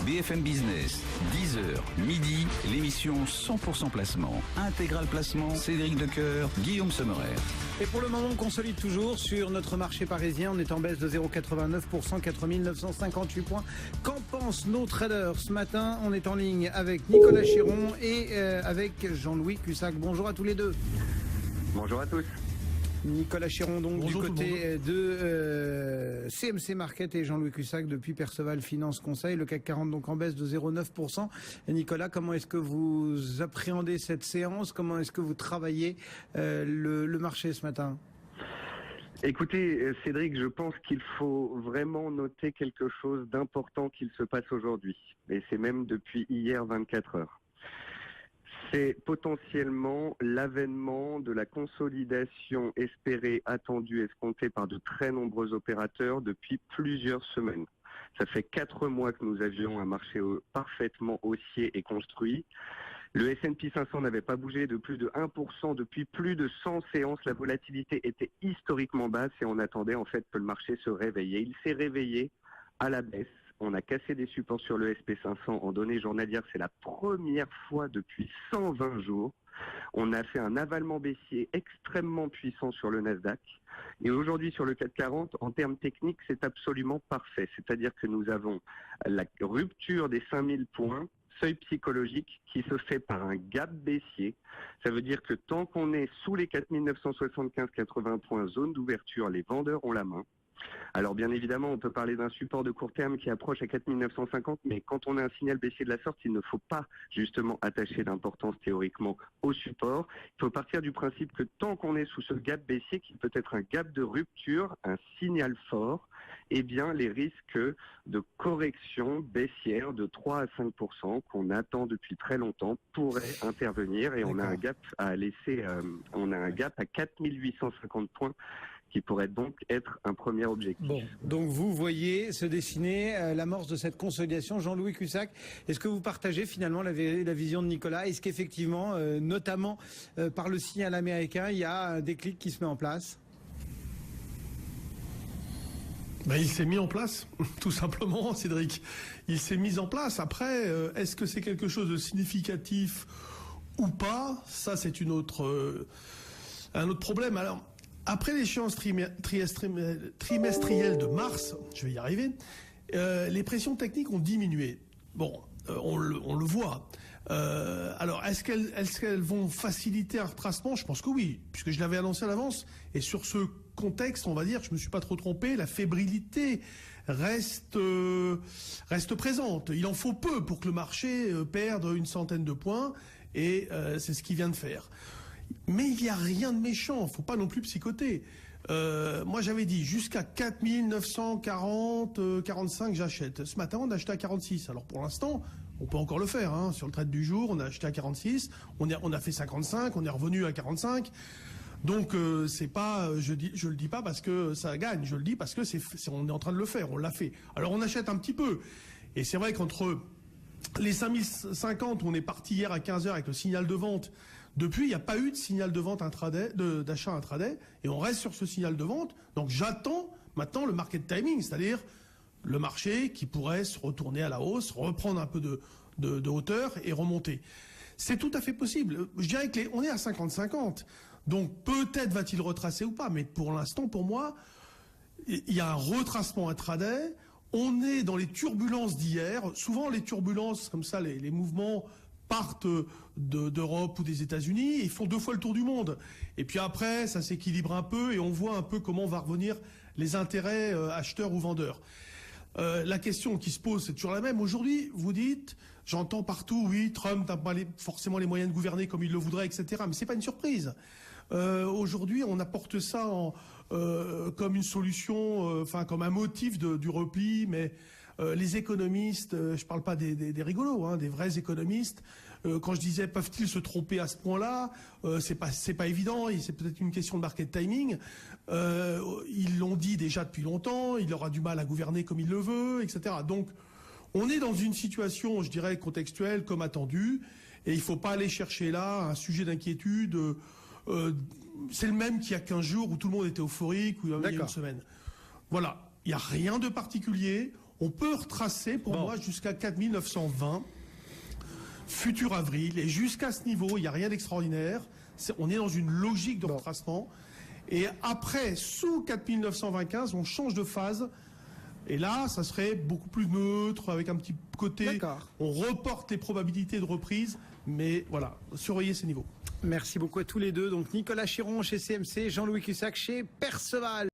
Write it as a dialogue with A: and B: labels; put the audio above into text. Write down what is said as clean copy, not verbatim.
A: BFM Business, 10h, midi, l'émission 100% placement. Intégral placement, Cédric Decoeur, Guillaume Sommerer.
B: Et pour le moment, on consolide toujours sur notre marché parisien. On est en baisse de 0,89%, 4958 points. Qu'en pensent nos traders ce matin? On est en ligne avec Nicolas Chiron et avec Jean-Louis Cussac. Bonjour à tous les deux.
C: Bonjour à tous.
B: Nicolas Chiron, donc
D: Bonjour
B: du côté de CMC Market, et Jean-Louis Cussac depuis Perceval Finance Conseil. Le CAC 40 donc en baisse de 0,9%. Et Nicolas, comment est-ce que vous appréhendez cette séance? Comment est-ce que vous travaillez le marché ce matin?
C: Écoutez, Cédric, je pense qu'il faut vraiment noter quelque chose d'important qu'il se passe aujourd'hui. Et c'est même depuis hier 24 heures. C'est potentiellement l'avènement de la consolidation espérée, attendue, escomptée par de très nombreux opérateurs depuis plusieurs semaines. Ça fait 4 mois que nous avions un marché parfaitement haussier et construit. Le S&P 500 n'avait pas bougé de plus de 1% depuis plus de 100 séances. La volatilité était historiquement basse et on attendait en fait que le marché se réveille. Et il s'est réveillé à la baisse. On a cassé des supports sur le SP500 en données journalières. C'est la première fois depuis 120 jours. On a fait un avalement baissier extrêmement puissant sur le Nasdaq. Et aujourd'hui, sur le CAC 40, en termes techniques, c'est absolument parfait. C'est-à-dire que nous avons la rupture des 5000 points, seuil psychologique, qui se fait par un gap baissier. Ça veut dire que tant qu'on est sous les 4975-80 points, zone d'ouverture, les vendeurs ont la main. Alors bien évidemment, on peut parler d'un support de court terme qui approche à 4950, mais quand on a un signal baissier de la sorte, il ne faut pas justement attacher d'importance théoriquement au support. Il faut partir du principe que tant qu'on est sous ce gap baissier, qui peut être un gap de rupture, un signal fort, eh bien les risques de correction baissière de 3 à 5% qu'on attend depuis très longtemps pourraient intervenir, et on a un gap à laisser, on a un gap à 4850 points qui pourrait donc être un premier objectif.
B: Bon, donc vous voyez se dessiner l'amorce de cette consolidation. Jean-Louis Cussac, est-ce que vous partagez finalement la vision de Nicolas? Est-ce qu'effectivement, notamment par le signal américain, il y a un déclic qui se met en place?
D: Ben, il s'est mis en place, tout simplement, Cédric. Il s'est mis en place. Après, est-ce que c'est quelque chose de significatif ou pas? Ça, c'est un autre problème. Alors, après l'échéance trimestrielle de mars, je vais y arriver, les pressions techniques ont diminué. Bon, on le voit. Alors, est-ce qu'elles vont faciliter un retracement? Je pense que oui, puisque je l'avais annoncé à l'avance. Et sur ce contexte, on va dire, je me suis pas trop trompé, la fébrilité reste présente. Il en faut peu pour que le marché perde une centaine de points, et c'est ce qu'il vient de faire. Mais il n'y a rien de méchant, faut pas non plus psychoter. Moi j'avais dit jusqu'à 4940, 45 j'achète. Ce matin on a acheté à 46. Alors pour l'instant, on peut encore le faire. Hein. Sur le trade du jour, on a acheté à 46, on a fait 55, on est revenu à 45. Donc c'est pas, je le dis pas parce que ça gagne, je le dis parce que on est en train de le faire, on l'a fait. Alors on achète un petit peu. Et c'est vrai qu'entre les 5050 où on est parti hier à 15h avec le signal de vente, depuis, il n'y a pas eu de signal de vente intraday, d'achat intraday, et on reste sur ce signal de vente. Donc j'attends maintenant le market timing, c'est-à-dire le marché qui pourrait se retourner à la hausse, reprendre un peu de hauteur et remonter. C'est tout à fait possible. Je dirais que on est à 50-50, donc peut-être va-t-il retracer ou pas, mais pour l'instant, pour moi, il y a un retracement intraday. On est dans les turbulences d'hier. Souvent, les turbulences comme ça, les mouvements partent d'Europe ou des États-Unis et font 2 fois le tour du monde. Et puis après, ça s'équilibre un peu et on voit un peu comment va revenir les intérêts acheteurs ou vendeurs. La question qui se pose, c'est toujours la même. Aujourd'hui, vous dites, j'entends partout, oui, Trump n'a pas forcément les moyens de gouverner comme il le voudrait, etc. Mais c'est pas une surprise. Aujourd'hui, on apporte ça comme une solution, comme un motif du repli, mais les économistes, je parle pas des rigolos, hein, des vrais économistes. Quand je disais peuvent-ils se tromper à ce point-là, c'est pas évident. C'est peut-être une question de market timing. Ils l'ont dit déjà depuis longtemps. Il aura du mal à gouverner comme il le veut, etc. Donc, on est dans une situation, je dirais, contextuelle comme attendu, et il faut pas aller chercher là un sujet d'inquiétude. C'est le même qu'il y a 15 jours où tout le monde était euphorique, ou il y a une semaine. Voilà, il n'y a rien de particulier. On peut retracer pour moi jusqu'à 4920, futur avril, et jusqu'à ce niveau, il n'y a rien d'extraordinaire. On est dans une logique de retracement. Et après, sous 4925, on change de phase. Et là, ça serait beaucoup plus neutre, avec un petit côté. On reporte les probabilités de reprise, mais voilà, surveillez ces niveaux.
B: Merci beaucoup à tous les deux. Donc Nicolas Chiron chez CMC, Jean-Louis Cussac chez Perceval.